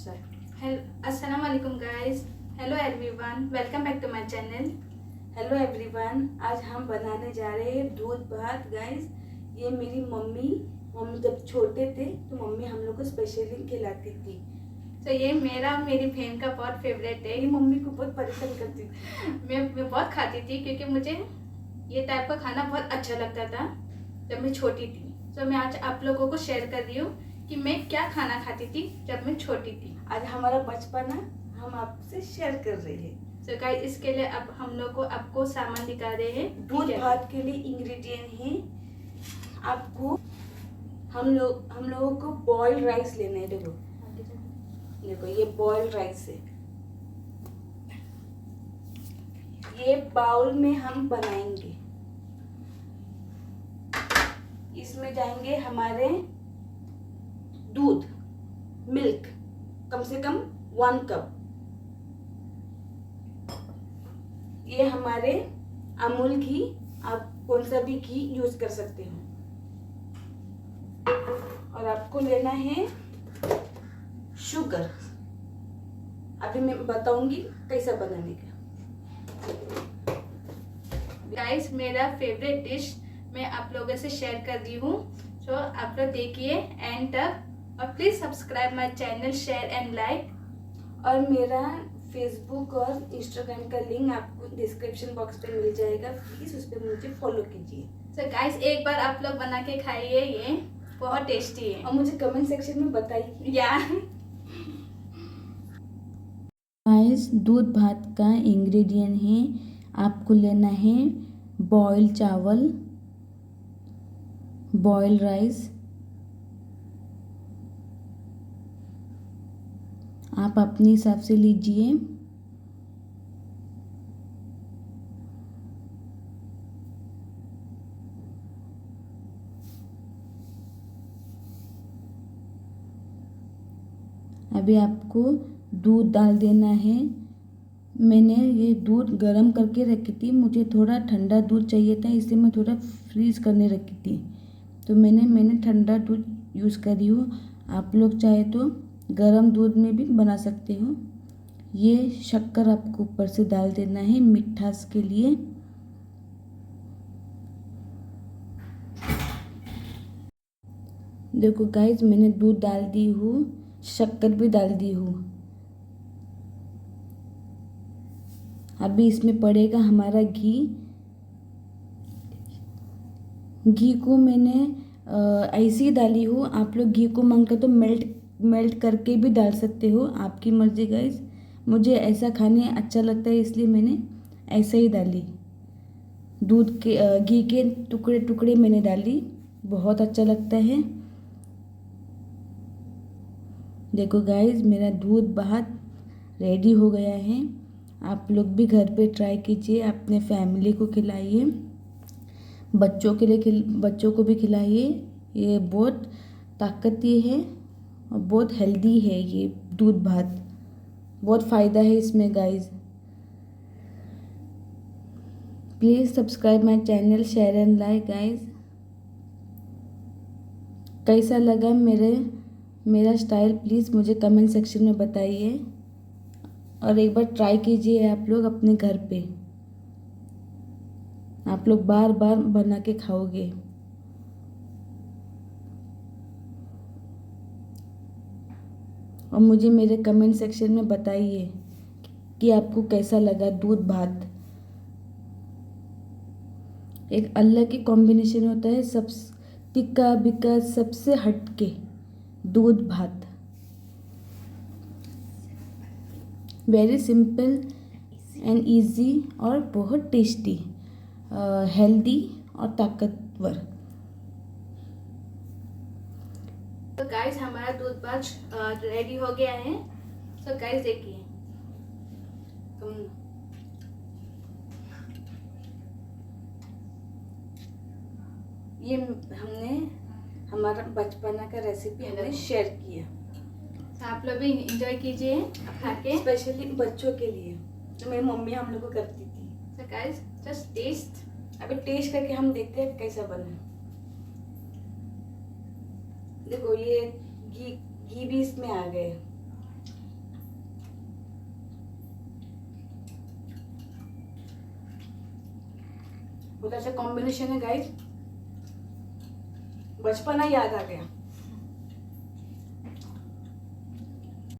अस्सलाम वालेकुम guys. Hello everyone, welcome back to my channel. Hello everyone, आज हम बनाने जा रहे हैं दूध भात गाइस। ये मेरी मम्मी जब छोटे थे तो मम्मी हम लोग को स्पेशली खिलाती थी। तो ये मेरा और मेरी बहन का बहुत फेवरेट है। मेरी मम्मी को बहुत परेशान करती थी। मैं बहुत खाती थी क्योंकि मुझे ये टाइप का खाना बहुत अच्छा लगता था जब मैं छोटी थी। तो मैं आज आप लोगों को शेयर कर रही हूँ कि मैं क्या खाना खाती थी जब मैं छोटी थी। आज हमारा बचपना हम आपसे शेयर कर रहे हैं। तो गाइस, इसके लिए अब हम लोग को आपको सामान दिखा रहे हैं। दूध भात के लिए इंग्रेडिएंट है आपको हम लोगों को बॉइल्ड राइस लेना है। देखो ये बॉइल्ड राइस है। ये बाउल में हम बनाएंगे। इसमें जाएंगे हमारे दूध, मिल्क, कम से कम 1 कप। ये हमारे अमूल घी, आप कौन सा भी घी यूज कर सकते हो। और आपको लेना है शुगर। अभी मैं बताऊंगी कैसा बनाने का। गाइस, मेरा फेवरेट डिश मैं आप लोगों से शेयर कर रही हूँ। तो आप लोग देखिए एंड तक, और please subscribe my channel, share and like. और मेरा फेसबुक और इंस्टाग्राम का लिंक आपको डिस्क्रिप्शन बॉक्स पे मिल जाएगा। प्लीज उस पर मुझे फॉलो कीजिए। तो गाइस, एक बार आप लोग बना के खाइए, ये बहुत टेस्टी है। और मुझे कमेंट सेक्शन में बताइए। या गाइस, दूध भात का इंग्रेडिएंट है, आपको लेना है बॉयल चावल, बॉयल राइस। आप अपने हिसाब से लीजिए। अभी आपको दूध डाल देना है। मैंने ये दूध गर्म करके रखी थी, मुझे थोड़ा ठंडा दूध चाहिए था, इसलिए मैं थोड़ा फ्रीज करने रखी थी। तो मैंने ठंडा दूध यूज़ करी हूँ। आप लोग चाहे तो गर्म दूध में भी बना सकते हो। ये शक्कर आपको ऊपर से डाल देना है मिठास के लिए। देखो गाइस, मैंने दूध डाल दी हूँ, शक्कर भी डाल दी हूँ। अभी इसमें पड़ेगा हमारा घी। घी को मैंने ऐसे ही डाली हूँ। आप लोग घी को मांग कर तो मेल्ट करके भी डाल सकते हो, आपकी मर्जी गाइस। मुझे ऐसा खाने अच्छा लगता है, इसलिए मैंने ऐसे ही डाली। दूध के घी के टुकड़े टुकड़े मैंने डाली, बहुत अच्छा लगता है। देखो गाइस, मेरा दूध भात रेडी हो गया है। आप लोग भी घर पे ट्राई कीजिए, अपने फैमिली को खिलाइए, बच्चों को भी खिलाइए। ये बहुत ताकती है और बहुत हेल्दी है। ये दूध भात बहुत फ़ायदा है इसमें guys. Please subscribe my channel, share and like guys. कैसा लगा मेरा स्टाइल, प्लीज़ मुझे कमेंट सेक्शन में बताइए। और एक बार ट्राई कीजिए आप लोग अपने घर पे, आप लोग बार बार बना के खाओगे। और मुझे मेरे कमेंट सेक्शन में बताइए कि आपको कैसा लगा दूध भात। एक अलग ही कॉम्बिनेशन होता है, सब तिक्का बिक्का सबसे हटके दूध भात। वेरी सिंपल एंड इजी और बहुत टेस्टी, हेल्दी और ताकतवर। तो गाइस, हमारा दूध भात रेडी हो गया है। तो गाइस देखिए, ये हमने हमारा बचपना का रेसिपी हमने शेयर किया। तो आप लोग भी इंजॉय कीजिए खा के, स्पेशली बच्चों के लिए जो मेरी मम्मी हम लोग को करती थी। तो गाइस जस्ट टेस्ट। अभी टेस्ट करके हम देखते हैं कैसा बना। देखो ये घी भी इसमें आ गए। बहुत अच्छा कॉम्बिनेशन है गाइस, बचपना याद आ गया।